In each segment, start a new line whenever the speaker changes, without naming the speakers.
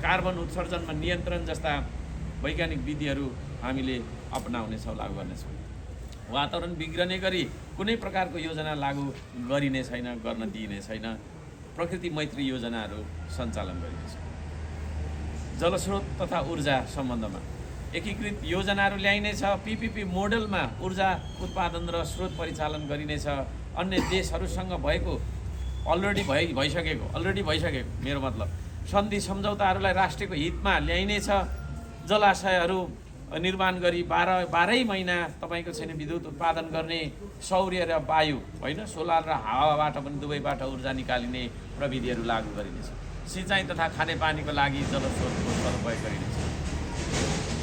Carbon उत्सर्जनमा नियन्त्रण जस्ता वैज्ञानिक विधिहरू हामीले अपनाउनेछौँ, लागू गर्नेछौँ। वातावरण बिग्रने गरी कुनै प्रकारको योजना लागू गरिने छैन, गर्न दिइने छैन। प्रकृति मैत्री योजनाहरू सञ्चालन गरिनेछ। जलस्रोत तथा ऊर्जा सम्बन्धमा एकीकृत योजनाहरू ल्याइनेछ। PPP मोडलमा ऊर्जा उत्पादन र स्रोत परिचालन गरिनेछ। अन्य देशहरूसँग भएको अलरेडी भइसकेको मेरो मतलब सन्धि सम्झौताहरूलाई राष्ट्रको हितमा ल्याइनेछ। जलाशयहरू निर्माण गरी 12 महिना तपाईँको छैन विद्युत उत्पादन गर्ने, सौर्य र वायु होइन सोलर र हावाबाट पनि दुवैबाट ऊर्जा निकालिने प्रविधिहरू लागू गरिनेछ। सिँचाइ तथा खानेपानीको लागि जलस्रोतको सदुपयोग गरिनेछ।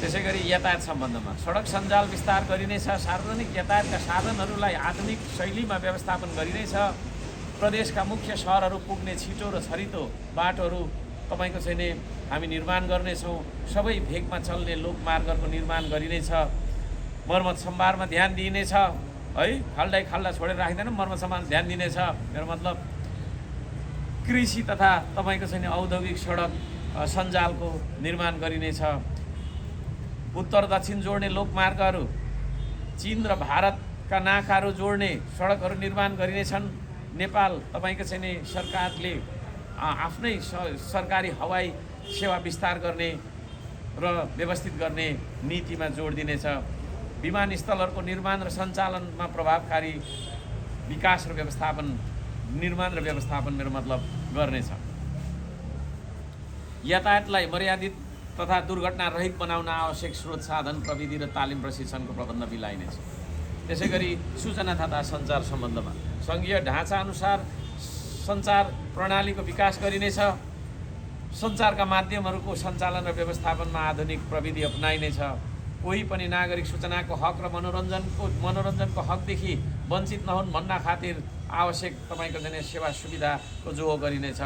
त्यसै गरी यातायात सम्बन्धमा सडक सञ्जाल विस्तार गरिनेछ। सार्वजनिक यातायातका साधनहरूलाई आधुनिक शैलीमा व्यवस्थापन गरिनेछ। प्रदेशका मुख्य सहरहरू पुग्ने छिटो र छरितो बाटोहरू तपाईँको छैन हामी निर्माण गर्नेछौँ। सबै भेगमा चल्ने लोकमार्गहरूको निर्माण गरिनेछ। मर्मत सम्भारमा ध्यान दिइनेछ है, खाल्डा छोडेर राख्दैन, मर्मत सम्भारमा ध्यान दिनेछ। मेरो मतलब कृषि तथा तपाईँको छैन औद्योगिक सडक सञ्जालको निर्माण गरिनेछ। उत्तर दक्षिण जोड्ने लोकमार्गहरू, चीन र भारतका नाकाहरू जोड्ने सडकहरू निर्माण गरिनेछन्। नेपाल तपाईँको छैन सरकारले आफ्नै सरकारी हवाई सेवा विस्तार गर्ने र व्यवस्थित गर्ने नीतिमा जोड दिनेछ। विमानस्थलहरूको निर्माण र सञ्चालनमा प्रभावकारी विकास र व्यवस्थापन, निर्माण र व्यवस्थापन मेरो मतलब गर्नेछ। यातायातलाई मर्यादित तथा दुर्घटना रहित बनाउन आवश्यक स्रोत साधन प्रविधि र तालिम प्रशिक्षणको प्रबन्ध मिलाइनेछ। त्यसै गरी सूचना तथा सञ्चार सम्बन्धमा सङ्घीय ढाँचा अनुसार सञ्चार प्रणालीको विकास गरिनेछ। सञ्चारका माध्यमहरूको सञ्चालन र व्यवस्थापनमा आधुनिक प्रविधि अपनाइनेछ। कोही पनि नागरिक सूचनाको हक र मनोरञ्जनको हकदेखि वञ्चित नहुन् भन्ना खातिर आवश्यक तपाईँको चाहिँ सेवा सुविधाको जोहो गरिनेछ।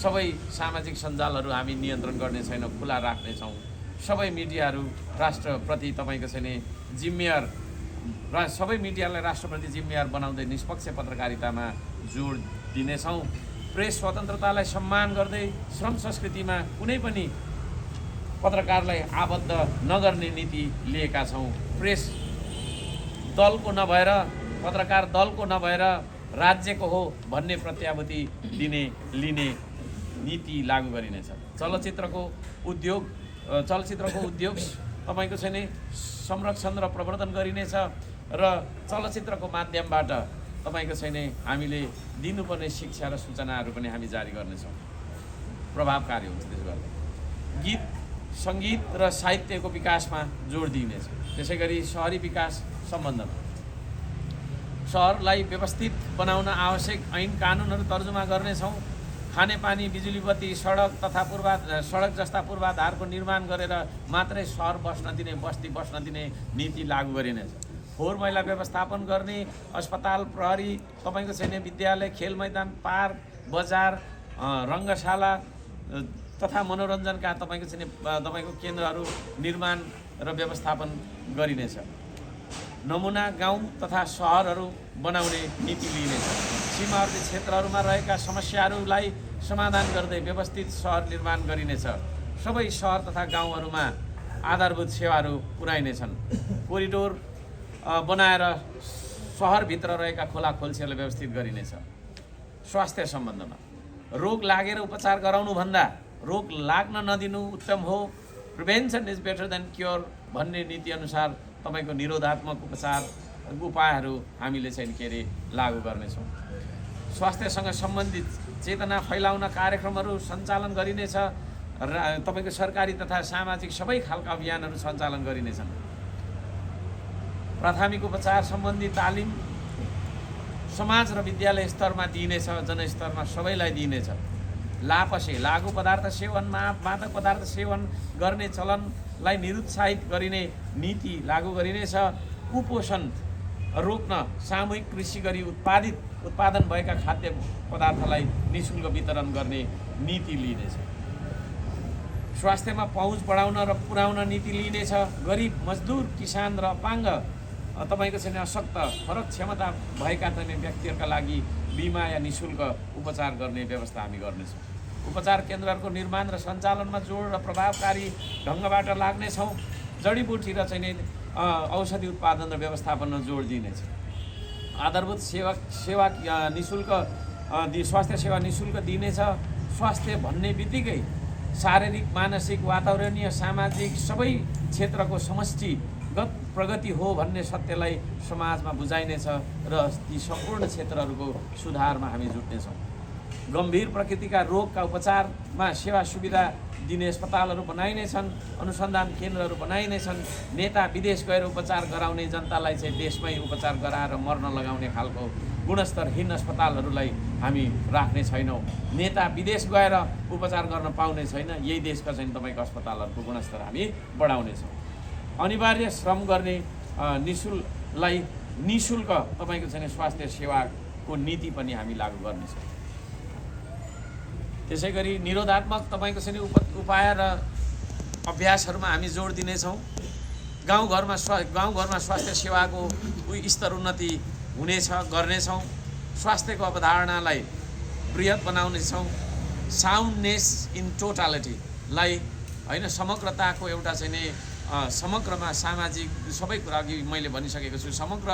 सबै सामाजिक सञ्जालहरू हामी नियन्त्रण गर्ने छैनौँ, खुला राख्नेछौँ। सबै मिडियाहरू राष्ट्रप्रति तपाईँको चाहिँ जिम्मेवार सबै मिडियालाई राष्ट्रप्रति जिम्मेवार बनाउँदै निष्पक्ष पत्रकारितामा जोड दिनेछौँ। प्रेस स्वतन्त्रतालाई सम्मान गर्दै श्रम संस्कृतिमा कुनै पनि पत्रकारलाई आबद्ध नगर्ने नीति लिएका छौँ। प्रेस दलको नभएर, पत्रकार दलको नभएर राज्यको हो भन्ने प्रत्याभूति लिने नीति लागू गरिनेछ। चलचित्रको उद्योग तपाईँको चाहिँ नि संरक्षण र प्रवर्धन गरिनेछ र चलचित्रको माध्यमबाट तपाईँको छैन हामीले दिनुपर्ने शिक्षा र सूचनाहरू पनि हामी जारी गर्नेछौँ। प्रभावकारी हुन्छ। त्यसो गर्दा गीत सङ्गीत र साहित्यको विकासमा जोड दिइनेछ। त्यसै गरी शहरी विकास सम्बन्धमा सहरलाई व्यवस्थित बनाउन आवश्यक ऐन कानुनहरू तर्जुमा गर्नेछौँ। खानेपानी, बिजुली बत्ती, सडक जस्ता पूर्वाधारको निर्माण गरेर मात्रै सहर बस्ती बस्न दिने नीति लागू गरिनेछ। फोहोर मैला व्यवस्थापन गर्ने, अस्पताल, प्रहरी, तपाईँको छैन विद्यालय, खेल मैदान, पार्क, बजार, रङ्गशाला तथा मनोरञ्जनका तपाईँको केन्द्रहरू निर्माण र व्यवस्थापन गरिनेछ। नमुना गाउँ तथा सहरहरू बनाउने नीति लिइनेछ। सीमावर्ती क्षेत्रहरूमा रहेका समस्याहरूलाई समाधान गर्दै व्यवस्थित सहर निर्माण गरिनेछ। सबै सहर तथा गाउँहरूमा आधारभूत सेवाहरू पुर्याइनेछन्। कोरिडोर बनाएर सहरभित्र रहेका खोला खोल्सीहरूलाई व्यवस्थित गरिनेछ। स्वास्थ्य सम्बन्धमा रोग लागेर उपचार गराउनुभन्दा रोग लाग्न नदिनु उत्तम हो। Prevention is better than cure भन्ने नीतिअनुसार तपाईँको निरोधात्मक उपायहरू हामीले चाहिँ लागू गर्नेछौँ। स्वास्थ्यसँग सम्बन्धित चेतना फैलाउन कार्यक्रमहरू सञ्चालन गरिनेछ र तपाईँको सरकारी तथा सामाजिक सबै खालका अभियानहरू सञ्चालन गरिनेछन्। प्राथमिक उपचार सम्बन्धी तालिम समाज र विद्यालय स्तरमा दिइनेछ, जनस्तरमा सबैलाई दिइनेछ। लापसे लागु पदार्थ सेवन, मादक पदार्थ सेवन गर्ने चलनलाई निरुत्साहित गरिने नीति लागू गरिनेछ। कुपोषण रोक्न सामूहिक कृषि गरी उत्पादन भएका खाद्य पदार्थलाई निःशुल्क वितरण गर्ने नीति लिइनेछ। स्वास्थ्यमा पहुँच बढाउन र पुर्याउन नीति लिइनेछ। गरिब, मजदुर, किसान र अपाङ्ग तपाईँको चाहिँ अशक्त फरक क्षमता भएका चाहिँ व्यक्तिहरूका लागि बिमा या निःशुल्क उपचार गर्ने व्यवस्था हामी गर्नेछौँ। उपचार केन्द्रहरूको निर्माण र सञ्चालनमा जोड र प्रभावकारी ढङ्गबाट लाग्नेछौँ। जडीबुटी र चाहिँ नि औषधि उत्पादन र व्यवस्थापनमा जोड दिनेछ। आधारभूत सेवा निःशुल्क स्वास्थ्य सेवा निःशुल्क दिनेछ। स्वास्थ्य भन्ने बित्तिकै शारीरिक, मानसिक, वातावरणीय, सामाजिक सबै क्षेत्रको समष्टिगत प्रगति हो भन्ने सत्यलाई समाजमा बुझाइनेछ र ती सम्पूर्ण क्षेत्रहरूको सुधारमा हामी जुट्नेछौँ। गम्भीर प्रकृतिका रोगका उपचारमा सेवा सुविधा दिने अस्पतालहरू बनाइनेछन्। अनुसन्धान केन्द्रहरू बनाइनेछन्। नेता विदेश गएर उपचार गराउने जनतालाई चाहिँ देशमै उपचार गराएर मर्न लगाउने खालको गुणस्तरहीन अस्पतालहरूलाई हामी राख्ने छैनौँ। नेता विदेश गएर उपचार गर्न पाउने छैन, यही देशका चाहिँ तपाईँको अस्पतालहरूको गुणस्तर हामी बढाउनेछौँ। अनिवार्य श्रम गर्ने निःशुल्क तपाईँको चाहिँ स्वास्थ्य सेवाको नीति पनि हामी लागू गर्नेछौँ। त्यसै गरी निरोधात्मक तपाईँको चाहिँ उपाय र अभ्यासहरूमा हामी जोड दिनेछौँ। गाउँघरमा स्वास्थ्य सेवाको स्तर उन्नति गर्नेछौँ। स्वास्थ्यको अवधारणालाई बृहत बनाउनेछौँ। साउन्डनेस इन टोटालिटीलाई होइन, समग्रताको एउटा चाहिँ नि समग्रमा सामाजिक सबै कुरा अघि मैले भनिसकेको छु। समग्र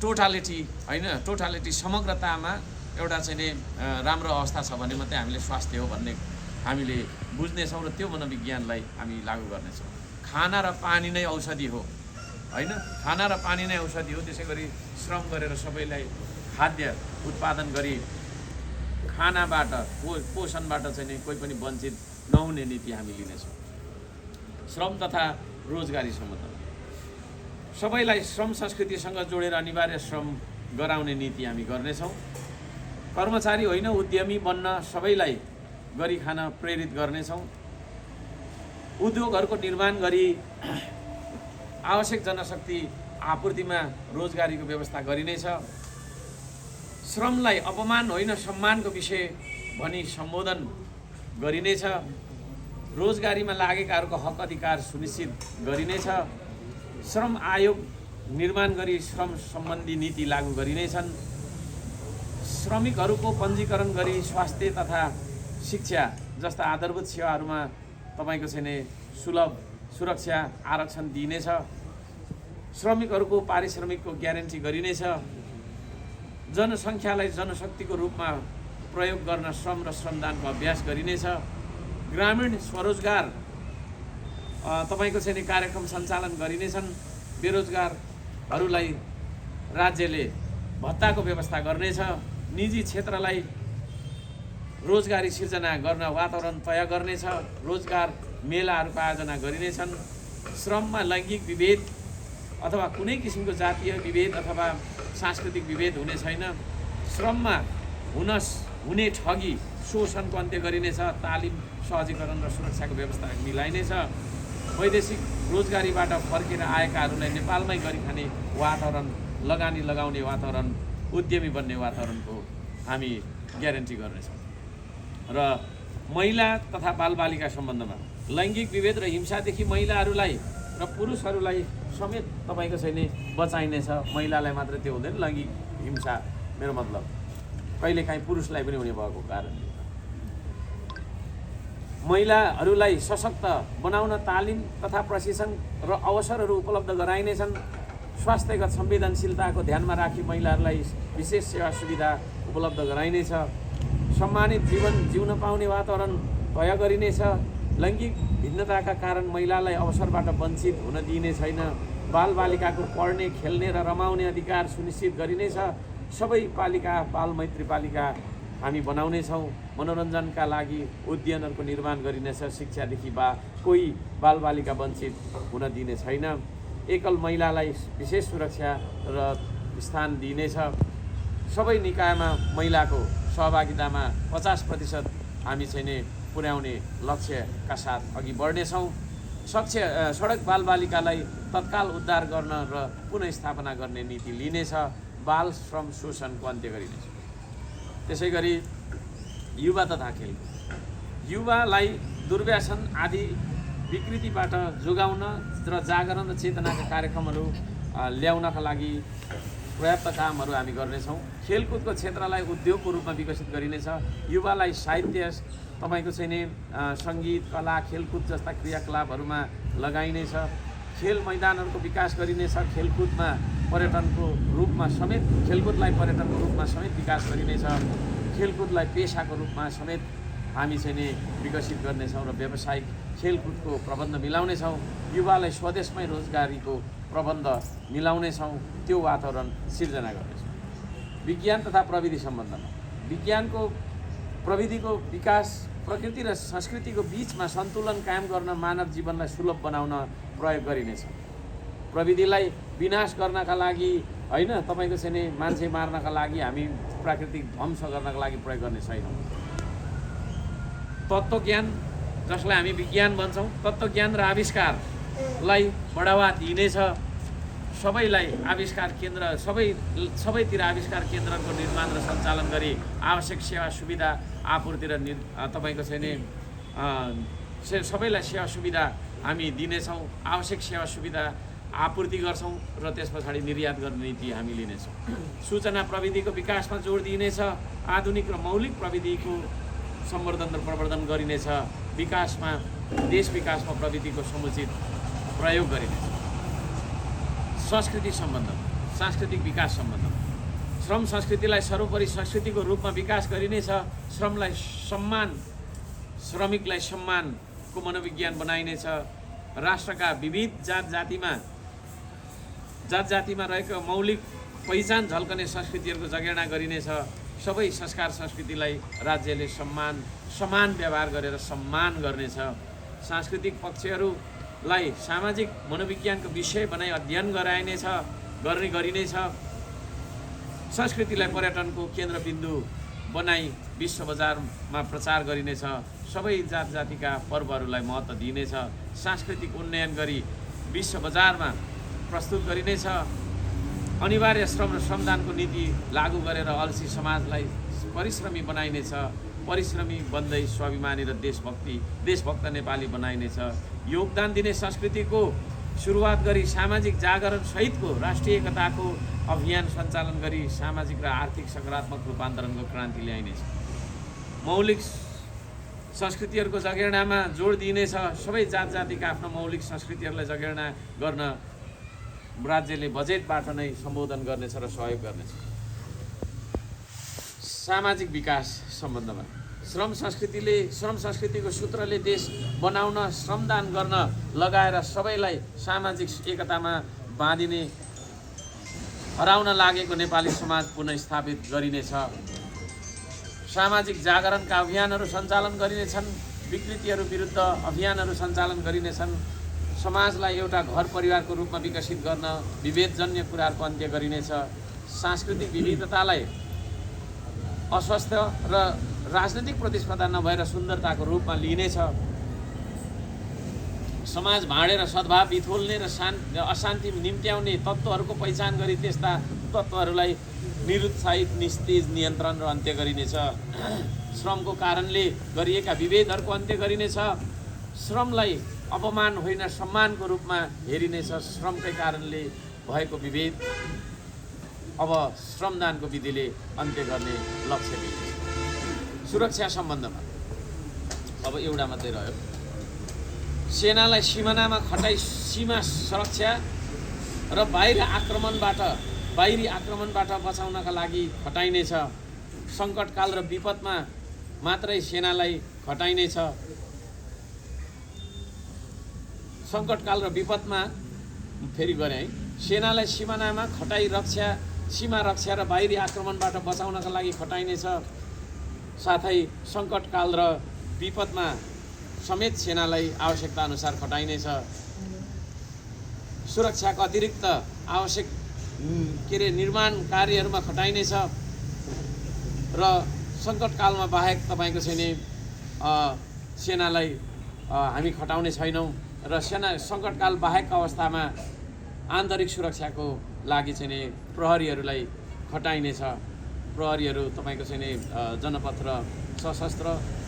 टोटालिटी समग्रतामा एउटा चाहिँ नि राम्रो अवस्था छ भने मात्रै हामीले स्वास्थ्य हो भन्ने हामीले बुझ्नेछौँ र त्यो मनोविज्ञानलाई हामी लागू गर्नेछौँ। खाना र पानी नै औषधि हो होइन, खाना र पानी नै औषधि हो। त्यसै गरी श्रम गरेर सबैलाई खाद्य उत्पादन गरी खानाबाट पोषणबाट चाहिँ नि कोही पनि वञ्चित नहुने नीति हामी लिनेछौँ। श्रम तथा रोजगारी सम्बन्ध सबैलाई श्रम संस्कृतिसँग जोडेर अनिवार्य श्रम गराउने नीति हामी गर्नेछौँ। कर्मचारी होइन, उद्यमी बन्न सबैलाई गरी खान प्रेरित गर्नेछौँ। उद्योगहरूको निर्माण गरी आवश्यक जनशक्ति आपूर्तिमा रोजगारीको व्यवस्था गरिनेछ। श्रमलाई अपमान होइन सम्मानको विषय भनी सम्बोधन गरिनेछ। रोजगारीमा लागेकाहरूको हक अधिकार सुनिश्चित गरिनेछ। श्रम आयोग निर्माण गरी श्रम सम्बन्धी नीति लागू गरिनेछन्। श्रमिकहरूको पञ्जीकरण गरी स्वास्थ्य तथा शिक्षा जस्ता आधारभूत सेवाहरूमा तपाईँको चाहिँ सुलभ सुरक्षा आरक्षण दिइनेछ। श्रमिकहरूको पारिश्रमिकको ग्यारेन्टी गरिनेछ। जनसङ्ख्यालाई जनशक्तिको रूपमा प्रयोग गर्न श्रम र श्रमदानको अभ्यास गरिनेछ। ग्रामीण स्वरोजगार तपाईँको चाहिँ कार्यक्रम सञ्चालन गरिनेछन्। बेरोजगारहरूलाई राज्यले भत्ताको व्यवस्था गर्नेछ। निजी क्षेत्रलाई रोजगारी सिर्जना गर्न वातावरण तय गर्नेछ। रोजगार मेलाहरूको आयोजना गरिनेछन्। श्रममा लैङ्गिक विभेद अथवा कुनै किसिमको जातीय विभेद अथवा सांस्कृतिक विभेद हुने छैन। श्रममा हुने ठगी शोषणको अन्त्य गरिनेछ। तालिम सहजीकरण र सुरक्षाको व्यवस्था मिलाइनेछ। वैदेशिक रोजगारीबाट फर्केर आएकाहरूलाई नेपालमै गरी खाने वातावरण, लगानी लगाउने वातावरण, उद्यमी बन्ने वातावरणको हामी ग्यारेन्टी गर्नेछौँ। र महिला तथा बालबालिका सम्बन्धमा लैङ्गिक विभेद र हिंसादेखि महिलाहरूलाई र पुरुषहरूलाई समेत तपाईँको चाहिँ बचाइनेछ। महिलालाई मात्र त्यो हुँदैन, लैङ्गिक हिंसा मेरो मतलब कहिलेकाहीँ पुरुषलाई पनि हुने भएको कारणले महिलाहरूलाई सशक्त बनाउन तालिम तथा प्रशिक्षण र अवसरहरू उपलब्ध गराइनेछन्। स्वास्थ्यगत संवेदनशीलताको ध्यानमा राखी महिलाहरूलाई विशेष सेवा सुविधा उपलब्ध गराइनेछ। सम्मानित जीवन जिउन पाउने वातावरण तय गरिनेछ। लैङ्गिक भिन्नताका कारण महिलालाई अवसरबाट वञ्चित हुन दिइने छैन। बालबालिकाको पढ्ने, खेल्ने र रमाउने अधिकार सुनिश्चित गरिनेछ। सबै पालिका बालमैत्री पालिका हामी बनाउनेछौँ। मनोरञ्जनका लागि उद्यानहरूको निर्माण गरिनेछ। शिक्षादेखि कोही बालबालिका वञ्चित हुन दिने छैन। एकल महिलालाई विशेष सुरक्षा र स्थान दिइनेछ। सबै निकायमा महिलाको सहभागितामा 50% हामी चाहिँ पुर्याउने लक्ष्यका साथ अघि बढ्नेछौँ। सडक बालबालिकालाई तत्काल उद्धार गर्न र पुनःस्थापना गर्ने नीति लिनेछ। बाल श्रम शोषणको अन्त्य गरिनेछ। त्यसै गरी युवा तथा खेल, युवालाई दुर्व्यसन आदि विकृतिबाट जोगाउन र जागरण र चेतनाका कार्यक्रमहरू ल्याउनका लागि पर्याप्त कामहरू हामी गर्नेछौँ। खेलकुदको क्षेत्रलाई उद्योगको रूपमा विकसित गरिनेछ। युवालाई साहित्य तपाईँको चाहिँ नि सङ्गीत कला खेलकुद जस्ता क्रियाकलापहरूमा लगाइनेछ। खेल मैदानहरूको विकास गरिनेछ। खेलकुदमा पर्यटनको रूपमा समेत खेलकुदलाई पर्यटनको रूपमा समेत विकास गरिनेछ। खेलकुदलाई पेसाको रूपमा समेत हामी चाहिँ नि विकसित गर्नेछौँ र व्यावसायिक खेलकुदको प्रबन्ध मिलाउनेछौँ। युवालाई स्वदेशमै रोजगारीको प्रबन्ध मिलाउनेछौँ। त्यो वातावरण सिर्जना गर्नेछौँ। विज्ञान तथा प्रविधि सम्बन्धमा विज्ञानको प्रविधिको विकास प्रकृति र संस्कृतिको बीचमा सन्तुलन कायम गर्न मानव जीवनलाई सुलभ बनाउन प्रयोग गरिनेछ। प्रविधिलाई विनाश गर्नका लागि होइन, तपाईँको चाहिँ नि मान्छे मार्नका लागि हामी प्राकृतिक ध्वंस गर्नका लागि प्रयोग गर्ने छैनौँ। तत्त्वज्ञान जसलाई हामी विज्ञान भन्छौँ, तत्त्वज्ञान र आविष्कारलाई बढावा दिइनेछ। सबैलाई आविष्कार केन्द्र सबैतिर आविष्कार केन्द्रको निर्माण र सञ्चालन गरी आवश्यक सेवा सुविधा आपूर्ति र तपाईँको चाहिँ नि सबैलाई सेवा सुविधा हामी दिनेछौँ। आवश्यक सेवा सुविधा आपूर्ति गर्छौँ र त्यस पछाडि निर्यात गर्ने नीति हामी लिनेछौँ। सूचना प्रविधिको विकासमा जोड दिइनेछ। आधुनिक र मौलिक प्रविधिको सम्वर्धन र प्रवर्धन गरिनेछ। देश विकासमा प्रविधिको समुचित प्रयोग गरिनेछ। संस्कृति सम्बन्धमा सांस्कृतिक विकास सम्बन्धमा श्रम संस्कृतिलाई सर्वोपरि संस्कृतिको रूपमा विकास गरिनेछ। श्रमलाई सम्मान, श्रमिकलाई सम्मानको मनोविज्ञान बनाइनेछ। राष्ट्रका विविध जात-जातिमा रहेको मौलिक पहिचान झल्कने संस्कृतिहरूको जगेर्ना गरिनेछ। सबै संस्कार संस्कृतिलाई राज्यले समान व्यवहार गरेर सम्मान गर्नेछ। सांस्कृतिक पक्षहरूलाई सामाजिक मनोविज्ञानको विषय बनाई अध्ययन गरिनेछ। संस्कृतिलाई पर्यटनको केन्द्रबिन्दु बनाई विश्व बजारमा प्रचार गरिनेछ। सबै जात जातिका पर्वहरूलाई महत्त्व दिइनेछ। सांस्कृतिक उन्नयन गरी विश्व बजारमा प्रस्तुत गरिनेछ। अनिवार्य श्रम र श्रमदानको नीति लागू गरेर अल्छी समाजलाई परिश्रमी बनाइनेछ। परिश्रमी बन्दै स्वाभिमानी र देशभक्त नेपाली बनाइनेछ। योगदान दिने संस्कृतिको सुरुवात गरी सामाजिक जागरण सहितको राष्ट्रिय एकताको अभियान सञ्चालन गरी सामाजिक र आर्थिक सकारात्मक रूपान्तरणको क्रान्ति ल्याइनेछ। मौलिक संस्कृतिहरूको जगेर्नामा जोड दिइनेछ। सबै जात जातिका आफ्नो मौलिक संस्कृतिहरूलाई जगेर्ना गर्न राज्यले बजेटबाट नै सम्बोधन गर्नेछ र सहयोग गर्नेछ। सामाजिक विकास सम्बन्धमा श्रम संस्कृतिको सूत्रले देश बनाउन श्रमदान गर्न लगाएर सबैलाई सामाजिक एकतामा बाँधिने हराउन लागेको नेपाली समाज पुनर्स्थापित गरिनेछ। सामाजिक जागरणका अभियानहरू सञ्चालन गरिनेछन्। विकृतिहरू विरुद्ध अभियानहरू सञ्चालन गरिनेछन्। समाजलाई एउटा घर परिवारको रूपमा विकसित गर्न विभेदजन्य कुराहरूको अन्त्य गरिनेछ। सांस्कृतिक विविधतालाई अस्वस्थ र राजनीतिक प्रतिस्पर्धा नभएर सुन्दरताको रूपमा लिइनेछ। समाज भाँडेर सद्भाव बिथोल्ने र अशान्ति निम्त्याउने तत्त्वहरूको पहिचान गरी त्यस्ता तत्त्वहरूलाई निरुत्साहित निस्तेज नियन्त्रण र अन्त्य गरिनेछ। श्रमको कारणले गरिएका विभेदहरूको अन्त्य गरिनेछ। श्रमलाई अपमान होइन सम्मानको रूपमा हेरिनेछ। श्रमकै कारणले भएको विभेद अब श्रमदानको विधिले अन्त्य गर्ने लक्ष्य लिइनेछ। सुरक्षा सम्बन्धमा अब एउटा मात्रै रह्यो। सेनालाई सिमानामा खटाई सीमा सुरक्षा र बाहिरी आक्रमणबाट बचाउनका लागि खटाइनेछ। सङ्कटकाल र विपदमा मात्रै सेनालाई खटाइनेछ। सङ्कटकाल र विपदमा फेरि गरे है। सेनालाई सिमानामा खटाई सीमा रक्षा र बाहिरी आक्रमणबाट बचाउनका लागि खटाइनेछ। साथै सङ्कटकाल र विपदमा समेत सेनालाई आवश्यकता अनुसार खटाइनेछ। सुरक्षाका अतिरिक्त आवश्यक निर्माण कार्यहरूमा खटाइनेछ र सङ्कटकालमा बाहेक तपाईँको चाहिँ नि सेनालाई हामी खटाउने छैनौँ र सङ्कटकाल बाहेक अवस्थामा आन्तरिक सुरक्षाको लागि चाहिँ नि प्रहरीहरूलाई खटाइनेछ। प्रहरीहरू तपाईँको चाहिँ नि जनपथ र सशस्त्र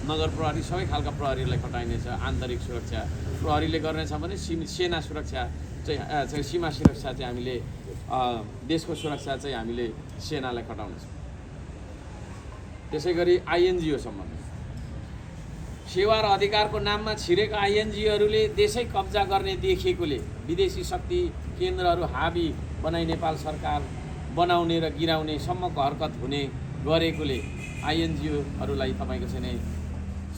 नगर प्रहरी सबै खालका प्रहरीलाई खटाइनेछ। आन्तरिक सुरक्षा प्रहरीले गर्नेछ भने सेना सुरक्षा चाहिँ सीमा सुरक्षा चाहिँ हामीले देशको सुरक्षा चाहिँ हामीले सेनालाई खटाउनेछौँ। त्यसै गरी आइएनजिओ सम्बन्ध सेवा र अधिकारको नाममा छिरेका आइएनजिओहरूले देशै कब्जा गर्ने देखिएकोले विदेशी शक्ति केन्द्रहरू हाबी बनाई नेपाल सरकार बनाउने र गिराउने सम्मको हरकत हुने गरेकोले आइएनजिओहरूलाई तपाईँको चाहिँ नि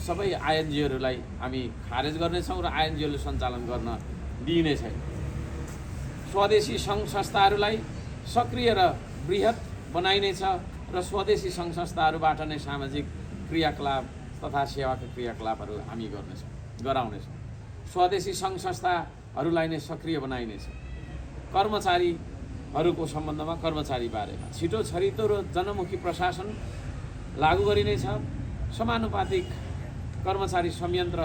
सबै आइएनजिओहरूलाई हामी खारेज गर्नेछौँ र आइएनजिओले सञ्चालन गर्न दिइने छैन। स्वदेशी सङ्घ संस्थाहरूलाई सक्रिय र बृहत बनाइनेछ र स्वदेशी सङ्घ संस्थाहरूबाट नै सामाजिक क्रियाकलाप तथा सेवाका क्रियाकलापहरू हामी गराउनेछौँ। स्वदेशी सङ्घ संस्थाहरूलाई नै सक्रिय बनाइनेछ। कर्मचारीहरूको सम्बन्धमा कर्मचारी बारेमा छिटो छरितो र जनमुखी प्रशासन लागू गरिनेछ। समानुपातिक कर्मचारी संयन्त्र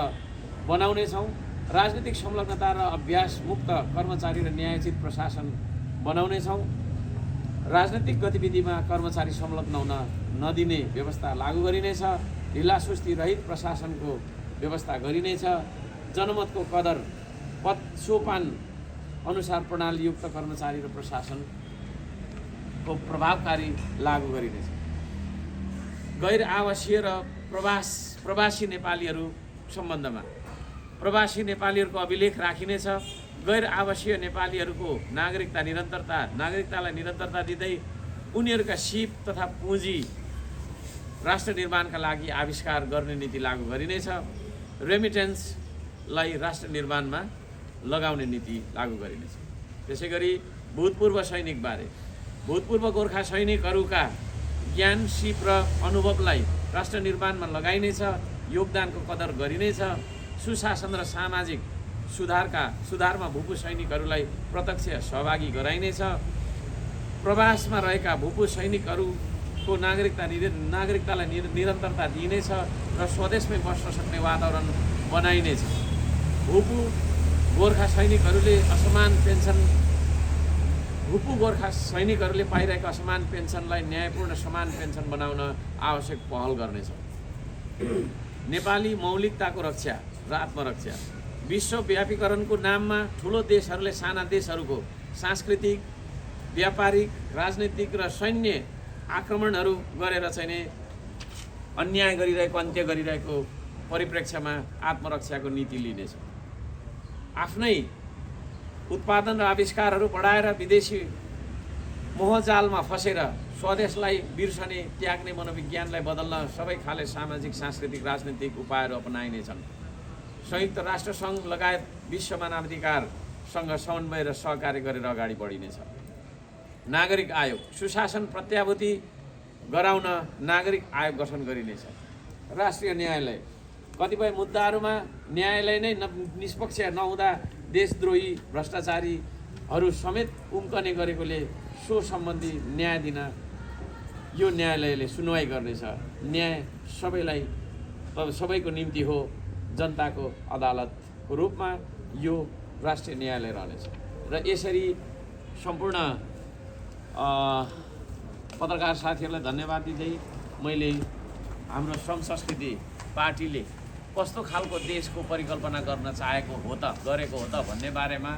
बनाउनेछौँ। राजनीतिक संलग्नता र अभ्यास मुक्त कर्मचारी र न्यायोचित प्रशासन बनाउनेछौँ। राजनीतिक गतिविधिमा कर्मचारी संलग्न हुन नदिने व्यवस्था लागू गरिनेछ। ढिलासुस्ती रहित प्रशासनको व्यवस्था गरिनेछ। जनमतको कदर सोपान अनुसार प्रणालीयुक्त कर्मचारी र प्रशासनको प्रभावकारी लागू गरिनेछ। गैर आवासीय र प्रवासी नेपालीहरू सम्बन्धमा प्रवासी नेपालीहरूको अभिलेख राखिनेछ। गैर आवासीय नेपालीहरूको नागरिकतालाई निरन्तरता दिँदै उनीहरूका सिप तथा पुँजी राष्ट्र निर्माणका लागि आविष्कार गर्ने नीति लागू गरिनेछ। रेमिटेन्सलाई राष्ट्र निर्माणमा लगाउने नीति लागू गरिनेछ। त्यसै गरी भूतपूर्व सैनिकबारे भूतपूर्व गोर्खा सैनिकहरूका ज्ञान सिप र अनुभवलाई राष्ट्र निर्माणमा लगाइनेछ। योगदानको कदर गरिनेछ। सुशासन र सामाजिक सुधारमा भूपू सैनिकहरूलाई प्रत्यक्ष सहभागी गराइनेछ। प्रवासमा रहेका भूपू सैनिकहरूको नागरिकतालाई निरन्तरता दिइनेछ र स्वदेशमै बस्न सक्ने वातावरण बनाइनेछ। भूपू गोर्खा सैनिकहरूले पाइरहेका असमान पेन्सनलाई न्यायपूर्ण समान पेन्सन बनाउन आवश्यक पहल गर्नेछ। नेपाली मौलिकताको रक्षा र आत्मरक्षा विश्वव्यापीकरणको नाममा ठुलो देशहरूले साना देशहरूको सांस्कृतिक, व्यापारिक, राजनीतिक र सैन्य आक्रमणहरू गरेर चाहिँ नि अन्याय गरिरहेको अन्त्य गरिरहेको परिप्रेक्ष्यमा आत्मरक्षाको नीति लिनेछ। आफ्नै उत्पादन र आविष्कारहरू बढाएर विदेशी मोहजालमा फसेर स्वदेशलाई बिर्सने त्याग्ने मनोविज्ञानलाई बदल्न सबै खाले सामाजिक, सांस्कृतिक, राजनीतिक उपायहरू अपनाइनेछन्। संयुक्त राष्ट्रसङ्घ लगायत विश्व मानवाधिकारसँग समन्वय र सहकार्य गरेर अगाडि बढिनेछ। नागरिक आयोग सुशासन प्रत्याभूति गराउन नागरिक आयोग गठन गरिनेछ। राष्ट्रिय न्यायालय कतिपय मुद्दाहरूमा न्यायालय नै निष्पक्ष नहुँदा देशद्रोही भ्रष्टाचारीहरू समेत उम्कने गरेकोले सो सम्बन्धी न्याय दिन यो न्यायालयले सुनवाई गर्नेछ। न्याय सबैको निम्ति हो। जनताको अदालतको रूपमा यो राष्ट्रिय न्यायालय रहनेछ। र यसरी सम्पूर्ण पत्रकार साथीहरूलाई धन्यवाद दिँदै मैले हाम्रो श्रम संस्कृति पार्टीले कस्तो खालको देशको परिकल्पना गर्न चाहेको हो त गरेको हो त भन्ने बारेमा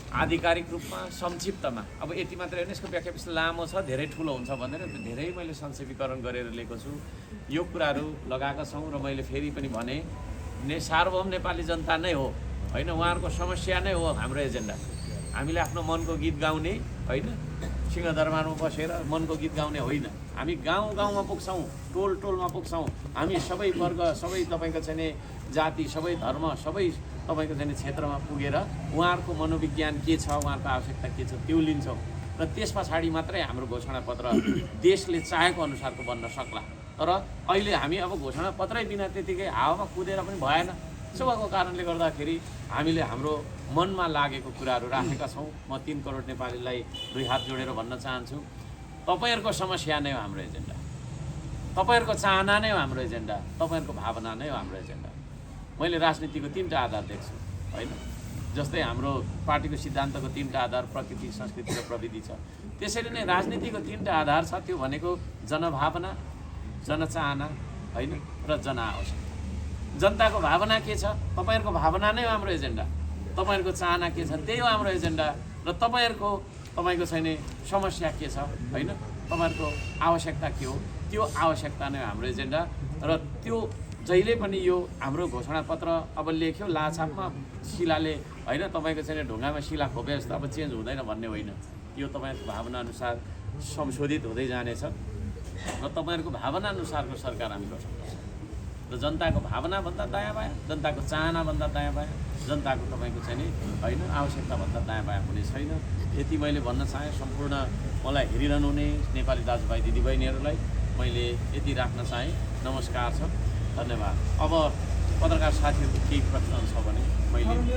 आधिकारिक रूपमा संक्षिप्तमा अब यति मात्रै होइन, यसको व्याख्या विस्तृत लामो छ, धेरै ठुलो हुन्छ भनेर धेरै मैले संक्षेपीकरण गरेर लिएको छु। यो कुराहरू लगाएका छौँ र मैले फेरि पनि भने सार्वभौम नेपाली जनता नै हो होइन, उहाँहरूको समस्या नै हो हाम्रो एजेन्डा। हामीले आफ्नो मनको गीत गाउने होइन, सिंहदरबारमा बसेर मनको गीत गाउने होइन। हामी गाउँ गाउँमा पुग्छौँ, टोल टोलमा पुग्छौँ। हामी सबै वर्ग, सबै तपाईँको चाहिँ नि जाति, सबै धर्म, सबै तपाईँको चाहिँ क्षेत्रमा पुगेर उहाँहरूको मनोविज्ञान के छ, उहाँहरूको आवश्यकता के छ त्यो लिन्छौँ र त्यस पछाडि मात्रै हाम्रो घोषणापत्र देशले चाहेको अनुसारको बन्न सक्ला। तर अहिले हामी अब घोषणापत्रै बिना त्यतिकै हावामा कुदेर पनि भएन। त्यसो भएको कारणले गर्दाखेरि हामीले हाम्रो मनमा लागेको कुराहरू राखेका छौँ। म 3 करोड नेपालीलाई 2 हात जोडेर भन्न चाहन्छु, तपाईँहरूको समस्या नै हो हाम्रो एजेन्डा, तपाईँहरूको चाहना नै हो हाम्रो एजेन्डा, तपाईँहरूको भावना नै हो हाम्रो एजेन्डा। मैले राजनीतिको 3टा आधार देख्छु होइन, जस्तै हाम्रो पार्टीको सिद्धान्तको 3टा आधार प्रकृति, संस्कृति र प्रविधि छ। त्यसरी नै राजनीतिको 3टा आधार छ, त्यो भनेको जनभावना, जनचाहना होइन र जनआवश्यक। जनताको भावना के छ, तपाईँहरूको भावना नै हो हाम्रो एजेन्डा, तपाईँहरूको चाहना के छ त्यही हो हाम्रो एजेन्डा, र तपाईँको छैन समस्या के छ होइन, तपाईँहरूको आवश्यकता के हो त्यो आवश्यकता नै हो हाम्रो एजेन्डा। र त्यो जहिले पनि यो हाम्रो घोषणापत्र अब लेख्यो लाछापमा शिलाले होइन, तपाईँको चाहिँ ढुङ्गामा शिला खोपे जस्तो अब चेन्ज हुँदैन भन्ने होइन, यो तपाईँहरूको भावना अनुसार संशोधित हुँदै जानेछ र तपाईँहरूको भावना अनुसारको सरकार हामी गर्छौँ। र जनताको भावनाभन्दा दायाँ बायाँ, जनताको चाहनाभन्दा दायाँ बायाँ, जनताको तपाईँको चाहिँ नि होइन आवश्यकताभन्दा दायाँ बायाँ हुने छैन। यति मैले भन्न चाहेँ। सम्पूर्ण मलाई हेरिरहनु हुने नेपाली दाजुभाइ दिदीबहिनीहरूलाई मैले यति राख्न चाहेँ। नमस्कार छ, धन्यवाद। अब पत्रकार साथीहरूको केही प्रश्नहरू छ भने मैले